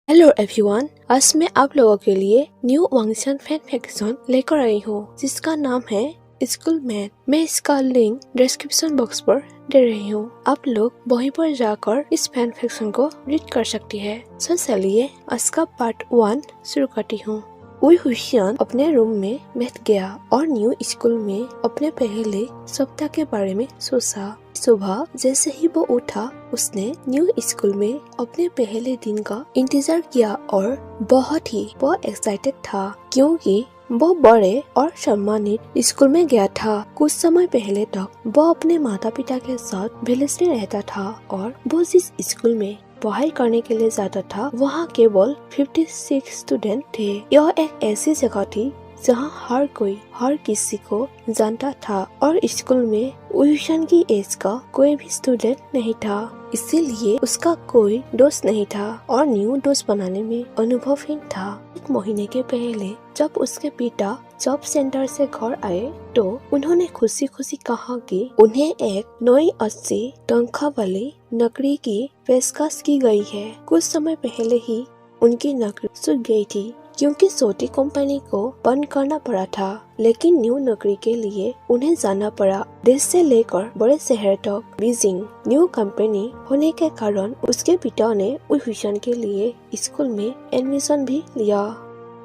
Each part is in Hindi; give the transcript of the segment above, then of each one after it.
हेलो एवरीवन, आज मैं आप लोगों के लिए न्यू वांगशन फैन फिक्शन लेकर आई हूँ जिसका नाम है स्कूल मैन। मैं इसका लिंक डिस्क्रिप्शन बॉक्स पर दे रही हूँ। आप लोग वहीं पर जाकर इस फैन फिक्शन को रीड कर सकती है। चलिए आज का पार्ट 1 शुरू करती हूँ। वही हुशियान अपने रूम में बैठ गया और न्यू स्कूल में अपने पहले सप्ताह के बारे में सोचा। सुबह जैसे ही वो उठा उसने न्यू स्कूल में अपने पहले दिन का इंतजार किया और बहुत ही वो एक्साइटेड था क्योंकि वो बड़े और सम्मानित स्कूल में गया था। कुछ समय पहले तक वो अपने माता पिता के साथ विलेज में रहता था और वो जिस स्कूल में पढ़ाई करने के लिए जाता था वहाँ केवल 56 स्टूडेंट थे। यह एक ऐसी जगह थी जहाँ हर कोई हर किसी को जानता था और स्कूल में हुशियान की एज का कोई भी स्टूडेंट नहीं था, इसीलिए उसका कोई दोस्त नहीं था और न्यू दोस्त बनाने में अनुभवहीन था। एक महीने के पहले जब उसके पिता जॉब सेंटर से घर आए तो उन्होंने खुशी खुशी कहा कि उन्हें एक नई 80 तनख्वाह वाली नौकरी की पेशकश की गई है। कुछ समय पहले ही उनकी नौकरी सूख गई थी क्योंकि छोटी कंपनी को बंद करना पड़ा था, लेकिन न्यू नौकरी के लिए उन्हें जाना पड़ा देश से लेकर बड़े शहर तक। बीजिंग न्यू कंपनी होने के कारण उसके पिता ने हुशियान के लिए स्कूल में एडमिशन भी लिया,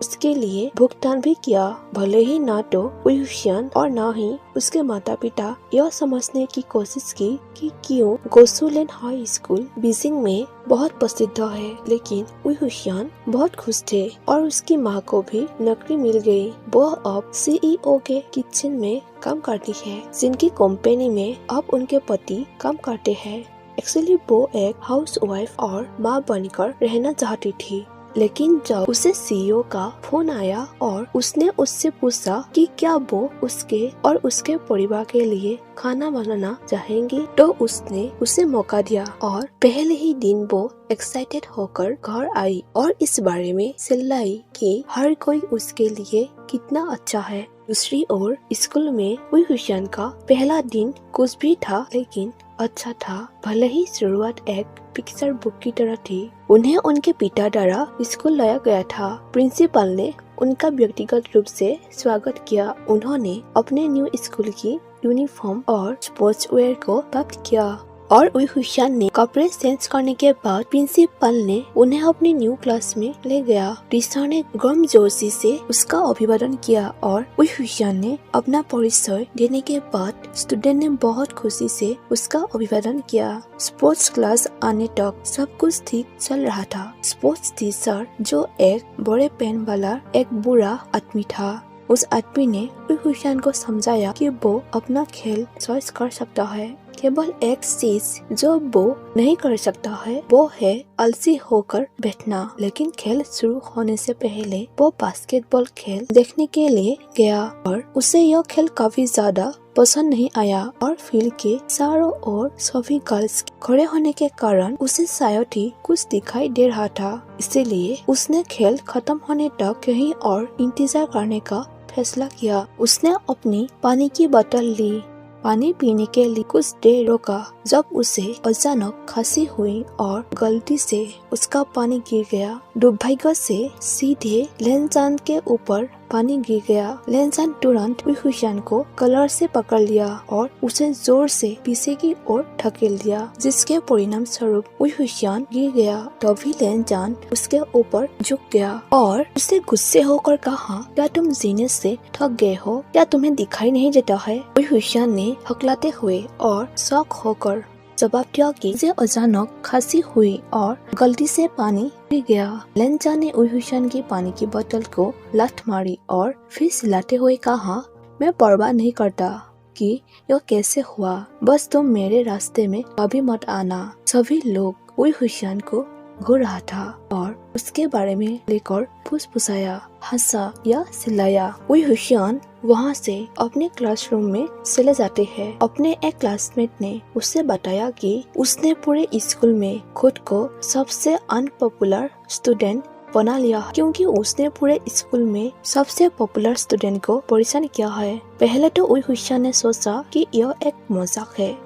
उसके लिए भुगतान भी किया। भले ही ना तो हुशियान और ना ही उसके माता पिता यह समझने की कोशिश की कि क्यों गोसुलेन हाई स्कूल बीजिंग में बहुत प्रसिद्ध है, लेकिन हुशियान बहुत खुश थे और उसकी माँ को भी नौकरी मिल गई। वो अब CEO के किचन में काम करती है जिनकी कंपनी में अब उनके पति काम करते हैं। एक्चुअली वो एक हाउसवाइफ और माँ बनकर रहना चाहती थी, लेकिन जब उसे CEO का फोन आया और उसने उससे पूछा कि क्या वो उसके और उसके परिवार के लिए खाना बनाना चाहेंगी, तो उसने उसे मौका दिया और पहले ही दिन वो एक्साइटेड होकर घर आई और इस बारे में चिल्लाई कि हर कोई उसके लिए कितना अच्छा है। दूसरी ओर स्कूल में हुशियान का पहला दिन कुछ भी था लेकिन अच्छा था। भले ही शुरुआत एक पिक्चर बुक की तरह थी। उन्हें उनके पिता द्वारा स्कूल लाया गया था। प्रिंसिपल ने उनका व्यक्तिगत रूप से स्वागत किया। उन्होंने अपने न्यू स्कूल की यूनिफॉर्म और स्पोर्ट्स वेयर को प्राप्त किया और हुशियान ने कपड़े चेंज करने के बाद प्रिंसिपल ने उन्हें अपनी न्यू क्लास में ले गया। टीचर ने गर्मजोशी से उसका अभिवादन किया और हुशियान ने अपना परिचय देने के बाद स्टूडेंट ने बहुत खुशी से उसका अभिवादन किया। स्पोर्ट्स क्लास आने तक सब कुछ ठीक चल रहा था। स्पोर्ट्स टीचर जो एक बड़े पेन वाला एक बुरा आदमी था, उस आदमी ने हुशियान को समझाया कि वो अपना खेल चॉइस कर सकता है। केवल एक चीज जो वो नहीं कर सकता है वो है आलसी होकर बैठना। लेकिन खेल शुरू होने से पहले वो बास्केटबॉल खेल देखने के लिए गया और उसे यह खेल काफी ज्यादा पसंद नहीं आया और फील्ड के चारों ओर सभी गर्ल्स खड़े होने के कारण उसे शायद ही कुछ दिखाई दे रहा था, इसीलिए उसने खेल खत्म होने तक कहीं और इंतजार करने का फैसला किया। उसने अपनी पानी की बोतल ली, पानी पीने के लिए कुछ देर रोका जब उसे अचानक खांसी हुई और गलती से उसका पानी गिर गया। दुर्भाग्य से सीधे लेनचान के ऊपर पानी गिर गया। लेनचान तुरंत हुशियान को कलर से पकड़ लिया और उसे जोर से पीछे की ओर धकेल दिया, जिसके परिणाम स्वरूप हुशियान गिर गया। तभी लेनचान उसके ऊपर झुक गया और उसे गुस्से होकर कहा, क्या तुम जीने से थक गए हो? क्या तुम्हें दिखाई नहीं देता है? हुशियान ने हकलाते हुए और शौक होकर जवाब दिया कि मुझे अचानक खांसी हुई और गलती से पानी गिर गया। लेनचान ने हुशियान की पानी की बोतल को लात मारी और फिर चिल्लाते हुए कहा, मैं परवाह नहीं करता कि यह कैसे हुआ, बस तुम मेरे रास्ते में कभी मत आना। सभी लोग हुशियान को घूर रहा था और उसके बारे में लेकर फुसफुसाया, हंसा या चिल्लाया। हुशियान वहाँ से अपने क्लासरूम में चले जाते हैं। अपने एक क्लासमेट ने उससे बताया कि उसने पूरे स्कूल में खुद को सबसे अनपॉपुलर स्टूडेंट बना लिया क्योंकि उसने पूरे स्कूल में सबसे पॉपुलर स्टूडेंट को परेशान किया है। पहले तो हुशियान ने सोचा कि यह एक मजाक है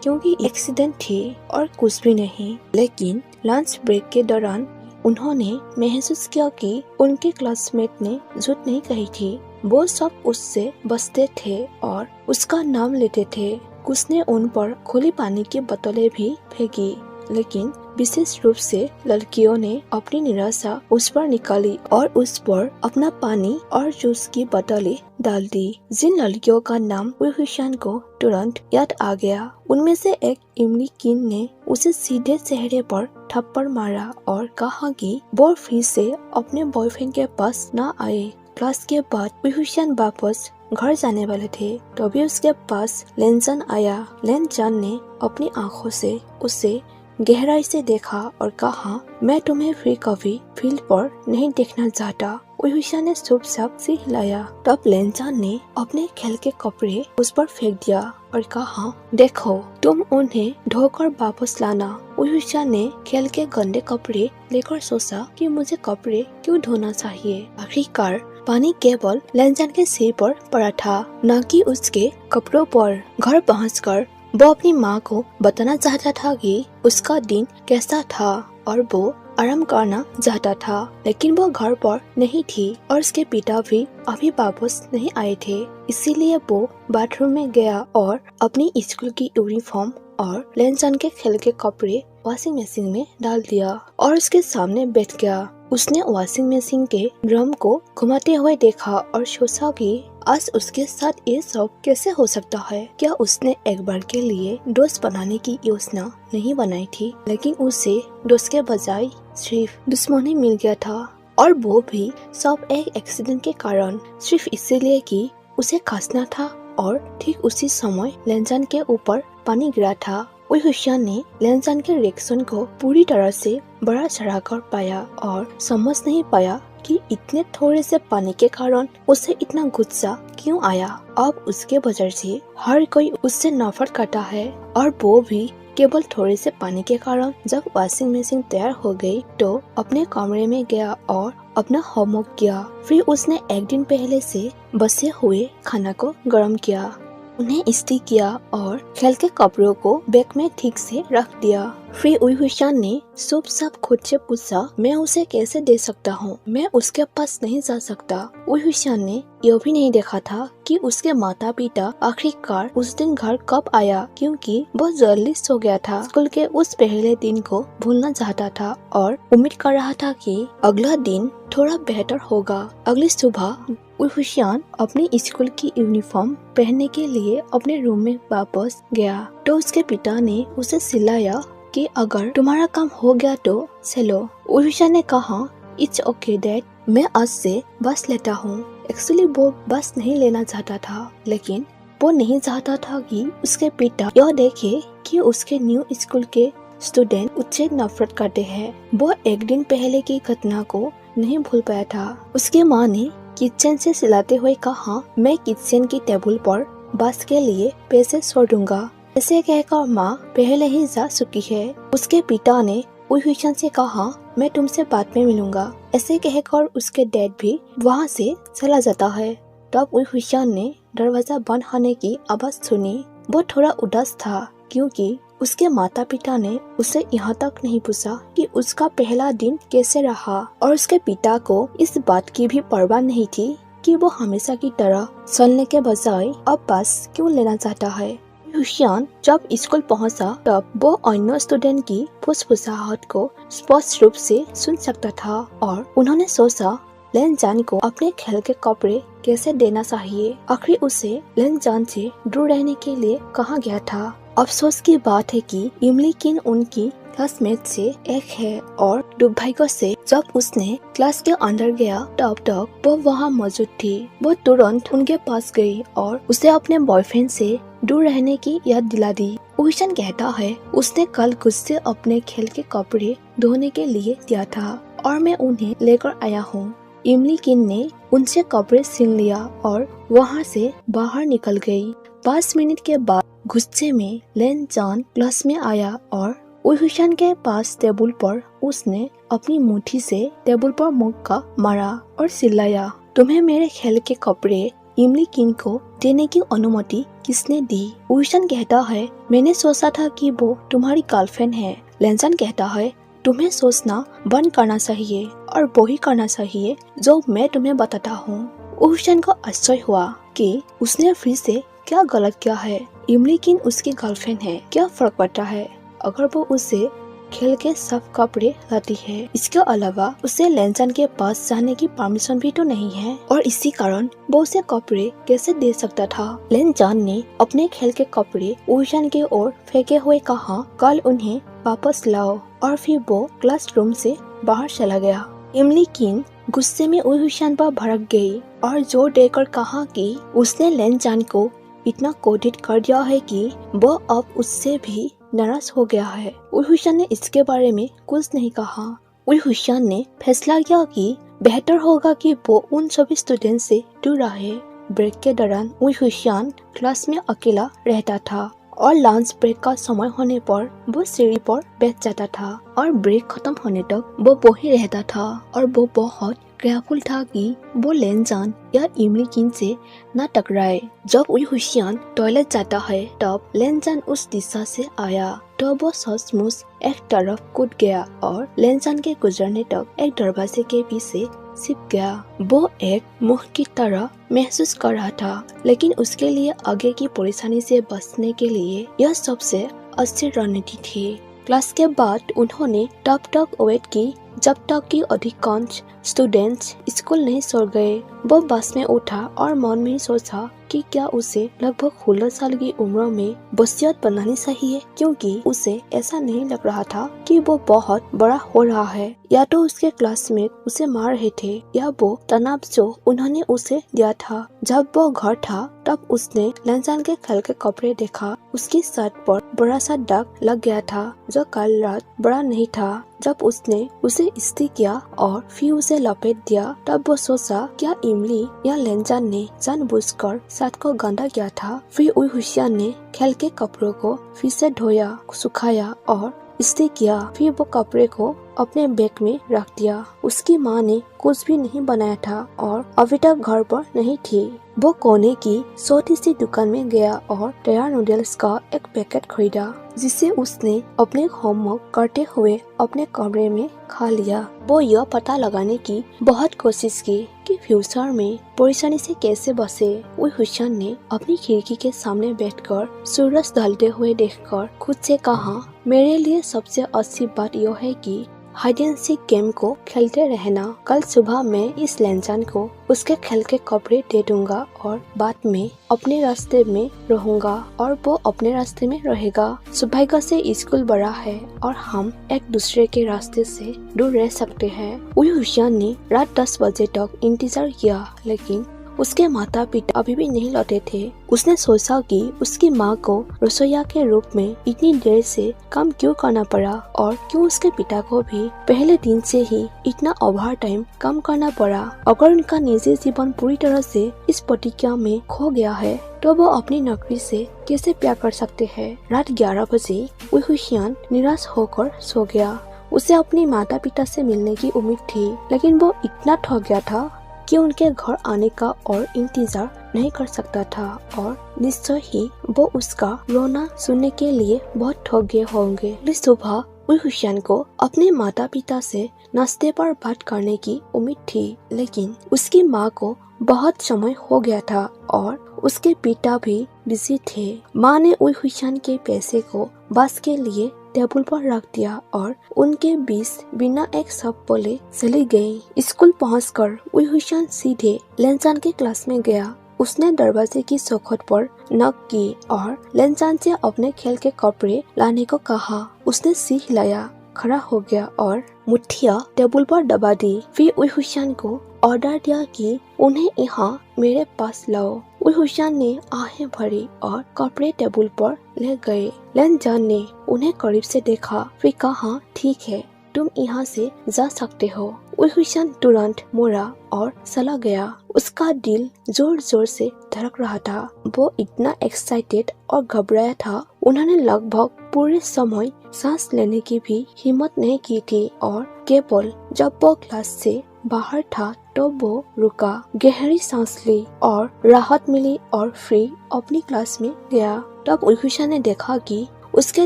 क्योंकि एक्सीडेंट थी और कुछ भी नहीं, लेकिन लंच ब्रेक के दौरान उन्होंने महसूस किया कि उनके क्लासमेट ने झूठ नहीं कही थी। वो सब उससे बचते थे और उसका नाम लेते थे। कुछ ने उन पर खुली पानी की बोतलें भी फेंकी, लेकिन विशेष रूप से लड़कियों ने अपनी निराशा उस पर निकाली और उस पर अपना पानी और जूस की बोतलें डाल दी। जिन लड़कियों का नाम हुसैन को तुरंत याद आ गया, उनमें से एक इमली किन ने उसे सीधे चेहरे पर थप्पड़ मारा और कहा कि वो फिर से अपने बॉयफ्रेंड के पास न आए। क्लास के बाद हुसैन वापस घर जाने वाले थे, तभी उसके पास लेनजान आया। लेनजान ने अपनी आंखों से उसे गहराई से देखा और कहा, मैं तुम्हें फिर कभी फील्ड पर नहीं देखना चाहता। हुसैन ने चुपचाप से हिलाया। तब लेनजान ने अपने खेल के कपड़े उस पर फेंक दिया और कहा, देखो तुम उन्हें धोकर वापस लाना। हुसैन ने खेल के गंदे कपड़े लेकर सोचा कि मुझे कपड़े क्यों धोना चाहिए। आखिरकार पानी केवल लेनजान के सिर पर पड़ा था, न कि उसके कपड़ों पर। घर पहुंचकर वो अपनी माँ को बताना चाहता था कि उसका दिन कैसा था और वो आराम करना चाहता था, लेकिन वो घर पर नहीं थी और उसके पिता भी अभी वापस नहीं आए थे। इसीलिए वो बाथरूम में गया और अपनी स्कूल की यूनिफॉर्म और लेनजान के खेल के कपड़े वॉशिंग मशीन में डाल दिया और उसके सामने बैठ गया। उसने वॉशिंग मशीन के ड्रम को घुमाते हुए देखा और सोचा कि आज उसके साथ ये सब कैसे हो सकता है। क्या उसने एक बार के लिए दोस्त बनाने की योजना नहीं बनाई थी, लेकिन उसे दोस्त के बजाय सिर्फ दुश्मनी मिल गया था, और वो भी सब एक एक्सीडेंट के कारण, सिर्फ इसीलिए कि उसे खांसना था। और ठीक उसी समय लेनजान के ऊपर पानी गिरा था। हुसैन ने लेनजान के रिएक्शन को पूरी तरह से बड़ा चढ़ा कर पाया और समझ नहीं पाया कि इतने थोड़े से पानी के कारण उसे इतना गुस्सा क्यों आया। अब उसके वजह से हर कोई उससे नफरत करता है, और वो भी केवल थोड़े से पानी के कारण। जब वॉशिंग मशीन तैयार हो गई तो अपने कमरे में गया और अपना होमवर्क किया। फिर उसने एक दिन पहले से बचे हुए खाना को गर्म किया, उन्हें इस्त्री किया और खेल के कपड़ों को बैग में ठीक से रख दिया। फिर हुसैन ने चुपचाप खुद से पूछा, मैं उसे कैसे दे सकता हूँ? मैं उसके पास नहीं जा सकता। हुसैन ने यह भी नहीं देखा था कि उसके माता पिता आखिरकार उस दिन घर कब आया, क्योंकि वो जल्दी सो गया था। स्कूल के उस पहले दिन को भूलना चाहता था और उम्मीद कर रहा था कि अगला दिन थोड़ा बेहतर होगा। अगली सुबह हुसैन अपनी स्कूल की यूनिफॉर्म पहनने के लिए अपने रूम में वापस गया तो उसके पिता ने उसे चिल्लाया कि अगर तुम्हारा काम हो गया तो चलो। हुसैन ने कहा, इट्स ओके डैड, मैं आज से बस लेता हूँ। एक्चुअली वो बस नहीं लेना चाहता था, लेकिन वो नहीं चाहता था कि उसके पिता यह देखे कि उसके न्यू स्कूल के स्टूडेंट उससे नफरत करते हैं। वो एक दिन पहले की घटना को नहीं भूल पाया था। उसके माँ ने किचन से चिल्लाते हुए कहा, मैं किचन की टेबल पर बस के लिए पैसे छोड़ दूंगा। ऐसे कहकर माँ पहले ही जा चुकी है। उसके पिता ने हुसैन से कहा, मैं तुमसे बाद में मिलूंगा। ऐसे कहकर उसके डैड भी वहाँ से चला जाता है। तब हुसैन ने दरवाजा बंद होने की आवाज सुनी। वो थोड़ा उदास था, क्योंकि उसके माता पिता ने उसे यहाँ तक नहीं पूछा कि उसका पहला दिन कैसे रहा, और उसके पिता को इस बात की भी परवाह नहीं थी कि वो हमेशा की तरह चलने के बजाय अब बस क्यों लेना चाहता है। हुसैन जब स्कूल पहुंचा तब वो अन्य स्टूडेंट की फुसफुसाहट को स्पष्ट रूप से सुन सकता था, और उन्होंने सोचा लेनजान को अपने खेल के कपड़े कैसे देना चाहिए। आखिर उसे लेनजान से दूर रहने के लिए कहा गया था। अफसोस की बात है कि इमली किन उनकी क्लासमेट से एक है, और दुर्भाग्य से जब उसने क्लास के अंदर गया तब वो वहाँ मौजूद थी। वो तुरंत उनके पास गई और उसे अपने बॉयफ्रेंड से दूर रहने की याद दिला दी। हुसैन कहता है, उसने कल मुझसे अपने खेल के कपड़े धोने के लिए दिया था और मैं उन्हें लेकर आया हूँ। इमली किन ने उनसे कपड़े छीन लिया और वहाँ से बाहर निकल गई। 5 मिनट के बाद गुस्से में लेनजान क्लास में आया और हुसैन के पास टेबल पर उसने अपनी मुट्ठी से टेबल पर मुक्का मारा और चिल्लाया, तुम्हें मेरे खेल के कपड़े इमली किन को देने की अनुमति किसने दी? हुसैन कहता है, मैंने सोचा था कि वो तुम्हारी गर्लफ्रेंड है। लेनजान कहता है, तुम्हें सोचना बंद करना चाहिए और वही करना चाहिए जो मैं तुम्हें बताता हूँ। वुहुशियान को आश्चर्य हुआ कि उसने फिर से क्या गलत किया है। इमली किन उसकी गर्लफ्रेंड है, क्या फर्क पड़ता है अगर वो उसे खेल के सब कपड़े लाती है। इसके अलावा उसे लेनजान के पास जाने की परमिशन भी तो नहीं है और इसी कारण वो उसे कपड़े कैसे दे सकता था। लेनजान ने अपने खेल के कपड़े वुहुशियान की ओर फेंके हुए कहा, कल उन्हें वापस लाओ, और फिर वो क्लासरूम से बाहर चला गया। इमली किन गुस्से में वुहुशियान पर भड़क गई और जोर देकर कहा कि उसने लेनजान को इतना कोडित कर दिया है कि वो अब उससे भी नाराज हो गया है। वुहुशियान ने इसके बारे में कुछ नहीं कहा। वुहुशियान ने फैसला किया कि बेहतर होगा कि वो उन सभी स्टूडेंट से दूर रहे। ब्रेक के दौरान वुहुशियान क्लास में अकेला रहता था और लंच ब्रेक का समय होने पर वो सीढ़ी पर बैठ जाता था और ब्रेक खत्म होने तक वो वही रहता था और वो बहुत केयरफुल था कि वो लेनजान या इमली किन से न टकराए। जब वुहुशियान टॉयलेट जाता है तब लेनजान उस दिशा से आया तो वो सचमुच एक तरफ कूद गया और लेनजान के गुजरने तक एक दरवाजे के पीछे छिप गया। वो एक मुंह की तरह महसूस कर रहा था, लेकिन उसके लिए आगे की परेशानी से बचने के लिए यह सबसे अच्छी रणनीति थी। क्लास के बाद उन्होंने तब तक वेट की जब तक कि अधिकांश स्टूडेंट्स स्कूल नहीं छोड़ गए। वो बस में उठा और मन में सोचा कि क्या उसे लगभग 16 साल की उम्र में वसीयत बनानी चाहिए, क्योंकि उसे ऐसा नहीं लग रहा था कि वो बहुत बड़ा हो रहा है। या तो उसके क्लासमेट उसे मार रहे थे या वो तनाव जो उन्होंने उसे दिया था। जब वो घर था तब उसने लेनजान के खेल के कपड़े देखा। उसकी शर्ट पर बड़ा सा दाग लग गया था जो कल रात बड़ा नहीं था। जब उसने उसे इस्त्री किया और फिर उसे लपेट दिया तब वो सोचा क्या इमली या लेनजान ने जानबूझकर शर्ट को गंदा किया था। फिर वुहुशियान ने खेल के कपड़ों को फिर से धोया, सुखाया और इस्त्री किया। फिर वो कपड़े को अपने बैग में रख दिया। उसकी माँ ने कुछ भी नहीं बनाया था और अभी तक घर पर नहीं थी। वो कोने की छोटी सी दुकान में गया और तैयार नूडल्स का एक पैकेट खरीदा, जिसे उसने अपने होमवर्क करते हुए अपने कमरे में खा लिया। वो यह पता लगाने की बहुत कोशिश की कि फ्यूचर में परेशानी से कैसे बचे। वुहुशियान ने अपनी खिड़की के सामने बैठकर सूरज ढलते हुए देखकर खुद से कहा, मेरे लिए सबसे अच्छी बात यह है कि हाइड एंड सीक गेम को खेलते रहना। कल सुबह मैं इस लेनजान को उसके खेल के कपड़े दे दूंगा और बाद में अपने रास्ते में रहूंगा और वो अपने रास्ते में रहेगा। सौभाग्य से स्कूल बड़ा है और हम एक दूसरे के रास्ते से दूर रह सकते हैं। वुहुशियान ने रात 10 बजे तक इंतजार किया, लेकिन उसके माता पिता अभी भी नहीं लौटे थे। उसने सोचा कि उसकी माँ को रसोइया के रूप में इतनी देर से काम क्यों करना पड़ा और क्यों उसके पिता को भी पहले दिन से ही इतना ओवर टाइम काम करना पड़ा। अगर उनका निजी जीवन पूरी तरह से इस प्रतिज्ञा में खो गया है तो वो अपनी नौकरी से कैसे प्यार कर सकते हैं। रात 11 बजे वुहुशियान निराश होकर सो गया। उसे अपने माता पिता से मिलने की उम्मीद थी, लेकिन वो इतना थक गया था कि उनके घर आने का और इंतजार नहीं कर सकता था और निश्चय ही वो उसका रोना सुनने के लिए बहुत थक गए होंगे। अगली सुबह वुहुशियान को अपने माता पिता से नाश्ते पर बात करने की उम्मीद थी, लेकिन उसकी माँ को बहुत समय हो गया था और उसके पिता भी बिजी थे। माँ ने वुहुशियान के पैसे को बस के लिए टेबल पर रख दिया और उनके बीच बिना एक शब्द बोले चली गई। स्कूल पहुंचकर वुहुशियान सीधे लेनजान के क्लास में गया। उसने दरवाजे की चौखट पर नॉक की और लेनजान से अपने खेल के कपड़े लाने को कहा। उसने सिर हिलाया, खड़ा हो गया और मुट्ठियां टेबल पर दबा दी। फिर वुहुशियान को ऑर्डर दिया कि उन्हें यहाँ मेरे पास लाओ। वुहुशियान ने आहें भरी और कपड़े टेबल पर ले गए। लेनजान ने उन्हें करीब से देखा, फिर कहा, ठीक है, तुम यहाँ से जा सकते हो। वुहुशियान तुरंत मुड़ा और चला गया। उसका दिल जोर जोर से धड़क रहा था। वो इतना एक्साइटेड और घबराया था, उन्होंने लगभग पूरे समय सांस लेने की भी हिम्मत नहीं की थी और केवल जब वो क्लास से बाहर था तो वो रुका, गहरी सांस ली और राहत मिली और फिर अपनी क्लास में गया। तब वुहुशियान ने देखा कि उसके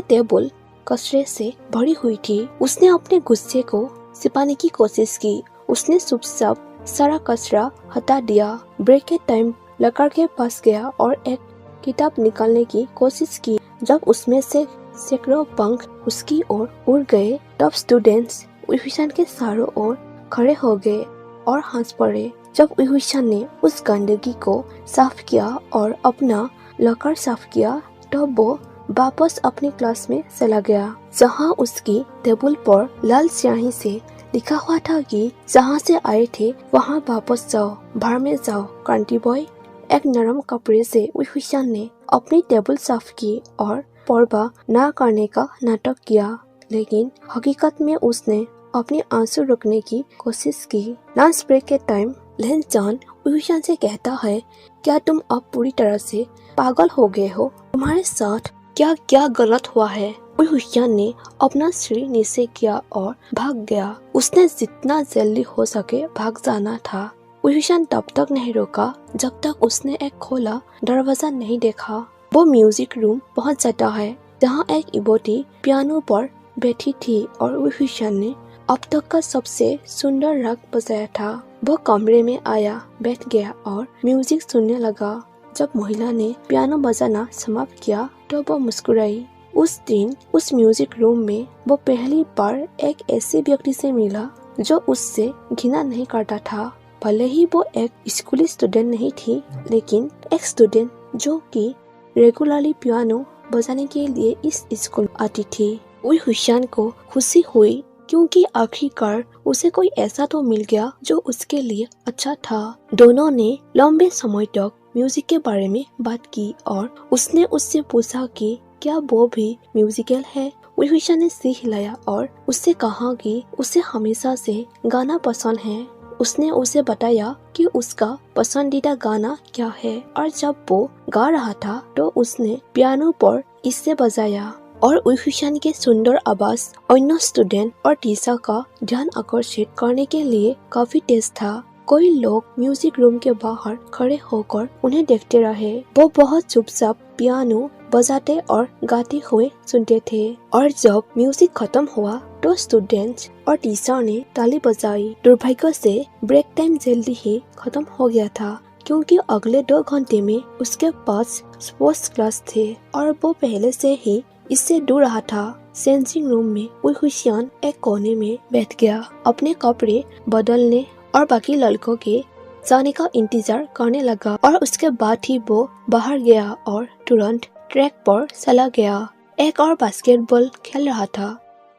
टेबल कचरे से भरी हुई थी। उसने अपने गुस्से को छिपाने की कोशिश की। उसने चुपचाप सारा कचरा हटा दिया। ब्रेक के टाइम लॉकर के पास गया और एक किताब निकालने की कोशिश की। जब उसमें से सैकड़ों पंख उसकी ओर उड़ गए तब स्टूडेंट्स विहुशान के चारों ओर खड़े हो गए और हंस पड़े। जब विहुशान ने उस गंदगी को साफ किया और अपना लॉकर साफ किया तो वो वापस अपनी क्लास में चला गया, जहाँ उसकी टेबल पर लाल स्याही से लिखा हुआ था कि जहाँ से आए थे वहाँ वापस जाओ, बाहर में जाओ क्रांति बॉय। एक नरम कपड़े से विहुशान ने अपनी टेबल साफ की और परवाह न करने का नाटक किया, लेकिन हकीकत में उसने अपने आंसू रोकने की कोशिश की। लंच ब्रेक के टाइम लेन चान विहुशान से कहता है, क्या तुम अब पूरी तरह से पागल हो गए हो? तुम्हारे साथ क्या क्या गलत हुआ है? विहुशान ने अपना सिर नीचे किया और भाग गया। उसने जितना जल्दी हो सके भाग जाना था। विहुशान तब तक नहीं रुका जब तक उसने एक खोला दरवाजा नहीं देखा। वो म्यूजिक रूम पहुंच जाता है, जहां एक युवती पियानो पर बैठी थी और विहुशान ने अब तक का सबसे सुंदर राग बजाया था। वो कमरे में आया, बैठ गया और म्यूजिक सुनने लगा। जब महिला ने पियानो बजाना समाप्त किया तो वो मुस्कुराई। उस दिन उस म्यूजिक रूम में वो पहली बार एक ऐसे व्यक्ति से मिला जो उससे घृणा नहीं करता था। भले ही वो एक स्कूली स्टूडेंट नहीं थी, लेकिन एक स्टूडेंट जो कि रेगुलरली पियानो बजाने के लिए इस स्कूल आती थी। विहुशान को खुशी हुई क्योंकि आखिरकार उसे कोई ऐसा तो मिल गया जो उसके लिए अच्छा था। दोनों ने लंबे समय तक म्यूजिक के बारे में बात की और उसने उससे पूछा कि क्या वो भी म्यूजिकल है। विहुशान ने सिर हिलाया और उससे कहा कि उसे हमेशा से गाना पसंद है। उसने उसे बताया कि उसका पसंदीदा गाना क्या है और जब वो गा रहा था तो उसने पियानो पर इससे बजाया और विहुशान के सुंदर आवाज अन्य स्टूडेंट और टीचर का ध्यान आकर्षित करने के लिए काफी तेज था। कोई लोग म्यूजिक रूम के बाहर खड़े होकर उन्हें देखते रहे। वो बहुत चुपचाप पियानो बजाते और गाते हुए सुनते थे और जब म्यूजिक खत्म हुआ तो स्टूडेंट्स और टीचर ने ताली बजाई। दुर्भाग्य से ब्रेक टाइम जल्दी ही खत्म हो गया था क्योंकि अगले 2 घंटे में उसके पास स्पोर्ट्स क्लास थे और वो पहले से ही इससे दूर रहा था। चेंजिंग रूम में विहुशान एक कोने में बैठ गया, अपने कपड़े बदलने और बाकी लड़कों के जाने का इंतजार करने लगा और उसके बाद ही वो बाहर गया और तुरंत ट्रैक पर चला गया। एक और बास्केटबॉल खेल रहा था,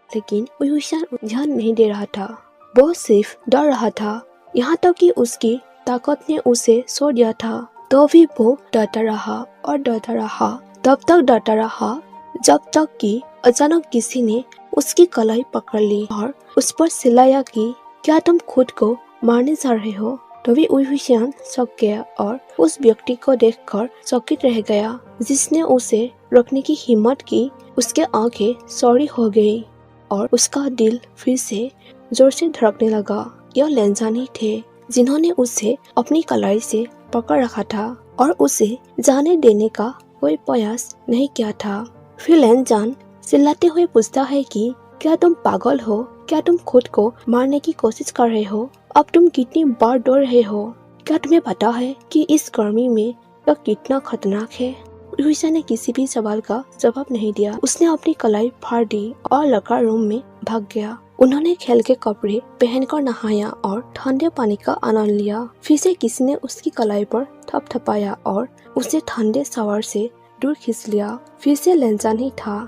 लेकिन विहुशान ध्यान नहीं दे रहा था। वो सिर्फ डर रहा था, यहाँ तक कि उसकी ताकत ने उसे सो दिया था। तो भी वो डरता रहा और डरता रहा, तब तक डरता रहा जब तक कि अचानक किसी ने उसकी कलाई पकड़ ली और उस पर चिल्लाया कि क्या तुम खुद को मारने जा रहे हो? तभी विहुशान चौंक गया और उस व्यक्ति को देखकर चकित रह गया जिसने उसे रोकने की हिम्मत की। उसके आंखें चौड़ी हो गई और उसका दिल फिर से जोर से धड़कने लगा। यह लेनजान ही थे जिन्होंने उसे अपनी कलाई से पकड़ रखा था और उसे जाने देने का कोई प्रयास नहीं किया था। फिर लेनजान चिल्लाते हुए पूछता है कि क्या तुम पागल हो? क्या तुम खुद को मारने की कोशिश कर रहे हो? अब तुम कितनी बार डर रहे हो? क्या तुम्हें पता है कि इस गर्मी में यह कितना खतरनाक है? विहुशान ने किसी भी सवाल का जवाब नहीं दिया। उसने अपनी कलाई फाड़ दी और लॉकर रूम में भाग गया। उन्होंने खेल के कपड़े पहनकर नहाया और ठंडे पानी का आनंद लिया। फिर से किसी ने उसकी कलाई पर थपथपाया और उसे ठंडे शावर से दूर खींच लिया। फिर से लेनजान ही था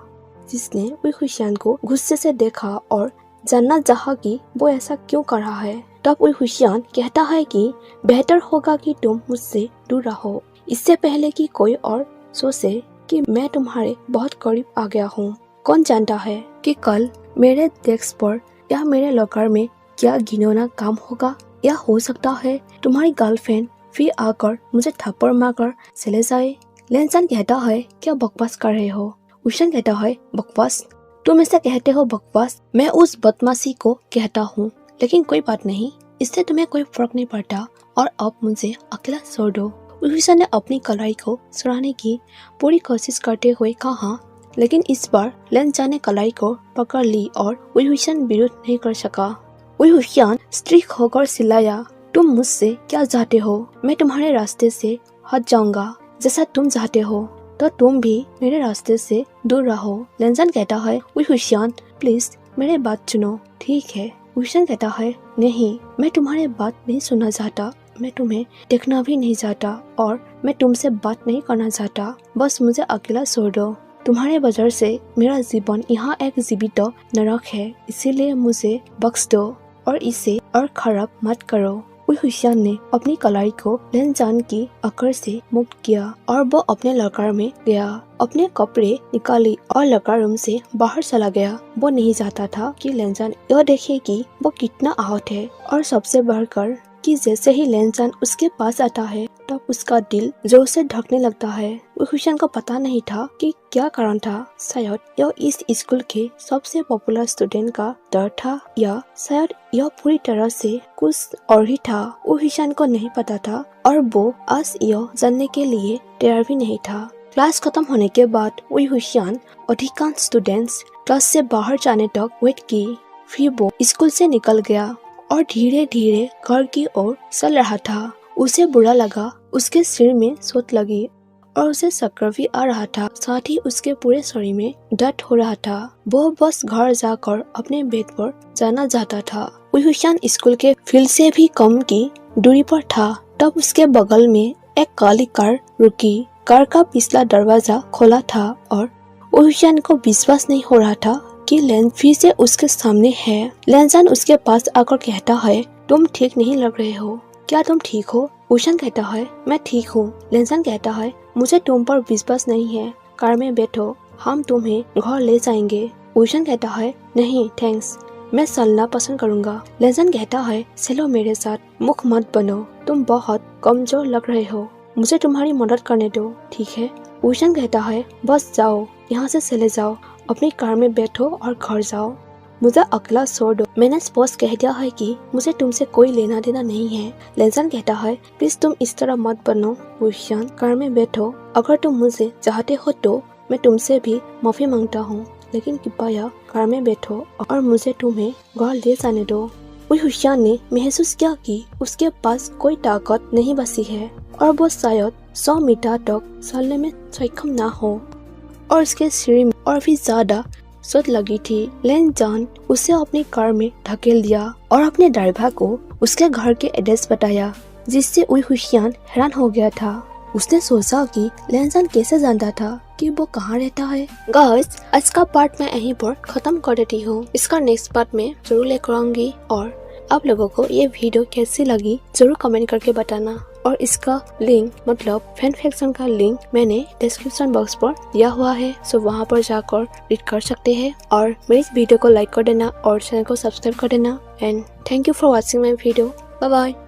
जिसने विहुशान को गुस्से से देखा और जानना चाहा कि वो ऐसा क्यों कर रहा है। तब विहुशान कहता है कि बेहतर होगा कि तुम मुझसे दूर रहो, इससे पहले कि कोई और सोचे कि मैं तुम्हारे बहुत करीब आ गया हूँ। कौन जानता है कि कल मेरे डेस्क पर या मेरे लॉकर में क्या घिनौना काम होगा, या हो सकता है तुम्हारी गर्लफ्रेंड फिर आकर मुझे थप्पड़ मारकर चले जाए। लेनजान कहता है क्या बकवास कर रहे हो? विहुशान कहता है बकवास? तुम ऐसा कहते हो बकवास? मैं उस बदमाशी को कहता हूँ, लेकिन कोई बात नहीं, इससे तुम्हें कोई फर्क नहीं पड़ता और अब मुझे अकेला छोड़ दो। विहुशान ने अपनी कलाई को छुड़ाने की पूरी कोशिश करते हुए कहा, लेकिन इस बार लेनजान ने कलाई को पकड़ ली और वुईहुशियान विरोध नहीं कर सका। वुईहुशियान स्ट्रिक होकर चिल्लाया, तुम मुझसे क्या चाहते हो? मैं तुम्हारे रास्ते से हट जाऊंगा। जैसा तुम चाहते हो तो तुम भी मेरे रास्ते से दूर रहो। लेनजान कहता है, वुईहुशियान प्लीज मेरे बात सुनो, ठीक है? वुईहुशियान कहता है, नहीं, मैं तुम्हारी बात नहीं सुनना चाहता, मैं तुम्हें देखना भी नहीं चाहता और मैं तुमसे बात नहीं करना चाहता। बस मुझे अकेला छोड़ दो। तुम्हारे वजह से मेरा जीवन यहाँ एक जीवित नरक है, इसीलिए मुझे बख्श दो और इसे और खराब मत करो। वुईहुशियान ने अपनी कलाई को लेनजान की अकड़ से मुक्त किया और वो अपने लॉकर में गया, अपने कपड़े निकाली और लॉकर रूम से बाहर चला गया। वो नहीं चाहता था कि लेनजान यह देखे कि वो कितना आहत है और सबसे बढ़कर कि जैसे ही लेनजान उसके पास आता है तब उसका दिल जोर से धड़कने लगता है। वुईहुशियान को पता नहीं था कि क्या कारण था। शायद यह इस स्कूल के सबसे पॉपुलर स्टूडेंट का डर था या शायद यह पूरी तरह से कुछ और ही था। वुईहुशियान को नहीं पता था और वो आज यह जानने के लिए तैयार भी नहीं था। क्लास खत्म होने के बाद वुईहुशियान अधिकांश स्टूडेंट्स क्लास से बाहर जाने तक वेट की। फिर वो स्कूल से निकल गया और धीरे धीरे घर की ओर चल रहा था। उसे बुरा लगा, उसके सिर में चोट लगी और उसे चक्कर भी आ रहा था, साथ ही उसके पूरे शरीर में दर्द हो रहा था। वो बस घर जाकर अपने बेड पर जाना चाहता था। वुईहुशियान स्कूल के फील्ड से भी कम की दूरी पर था। तब उसके बगल में एक काली कार रुकी। कार का पिछला दरवाजा खोला था और वुईहुशियान को विश्वास नहीं हो रहा था कि लेन फिर से उसके सामने है। लेनजान उसके पास आकर कहता है, तुम ठीक नहीं लग रहे हो, क्या तुम ठीक हो? वुईहुशियान कहता है, मैं ठीक हूँ। लेनजान कहता है, मुझे तुम पर विश्वास नहीं है, कार में बैठो, हम तुम्हें घर ले जाएंगे। वुईहुशियान कहता है, नहीं थैंक्स, मैं चलना पसंद करूँगा। लेनजान कहता है, चलो मेरे साथ, मुख मत बनो, तुम बहुत कमजोर लग रहे हो, मुझे तुम्हारी मदद करने दो, ठीक है? वुईहुशियान कहता है, बस जाओ, यहाँ से चले जाओ, अपनी कार में बैठो और घर जाओ, मुझे अकेला छोड़ दो। मैंने स्पष्ट कह दिया है कि मुझे तुमसे कोई लेना देना नहीं है। लेनजान कहता है, प्लीज तुम इस तरह मत बनो। वुईहुशियान, कार में बैठो, अगर तुम मुझे चाहते हो तो मैं तुमसे भी माफी मांगता हूँ, लेकिन कृपया कार में बैठो और मुझे तुम्हें घर ले जाने दो। वुईहुशियान ने महसूस किया कि उसके पास कोई ताकत नहीं बची है और वो शायद 100 मीटर तक चलने में सक्षम न हो और उसके शरीर में और भी ज्यादा चोट लगी थी। लेनजान उसे अपनी कार में धकेल दिया और अपने ड्राइवर को उसके घर के एड्रेस बताया, जिससे वुईहुशियान हैरान हो गया था। उसने सोचा कि लेनजान कैसे जानता था कि वो कहाँ रहता है। गाइस, आज का पार्ट मैं यहीं पर खत्म कर देती हूँ। इसका नेक्स्ट पार्ट में जरूर लेकर आऊंगी और आप लोगों को ये वीडियो कैसी लगी जरूर कमेंट करके बताना। और इसका लिंक मतलब फैन फिक्शन का लिंक मैंने डिस्क्रिप्शन बॉक्स पर दिया हुआ है, सो वहाँ पर जाकर रीड कर सकते हैं। और मेरी इस वीडियो को लाइक कर देना और चैनल को सब्सक्राइब कर देना। And thank you for watching my video. Bye bye.